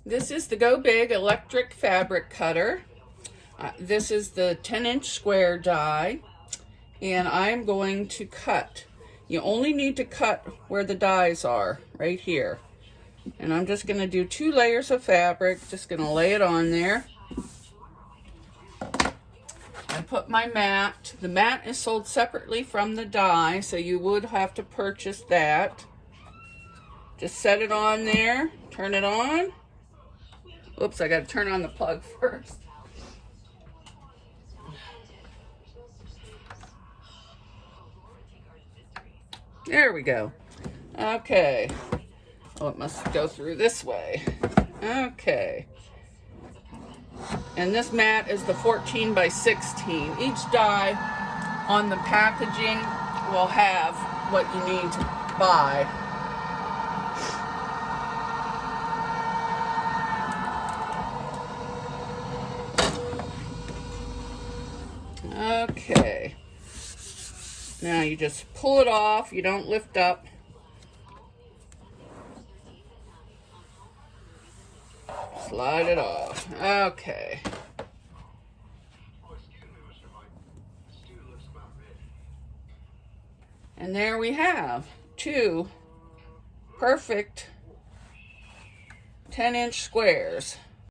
This is the Go Big electric fabric cutter. This is the 10-inch square die, and I'm going to cut. You only need to cut where the dies are, right here. And I'm just going to do 2 layers of fabric, just going to lay it on there. I put my mat. The mat is sold separately from the die, so you would have to purchase that. Just set it on there, turn it on. Oops, I got to turn on the plug first. There we go. Okay. Oh, it must go through this way. Okay. And this mat is the 14 by 16. Each die on the packaging will have what you need to buy. Okay. Now you just pull it off. You don't lift up. Slide it off. Okay. And there we have 2 perfect 10-inch squares.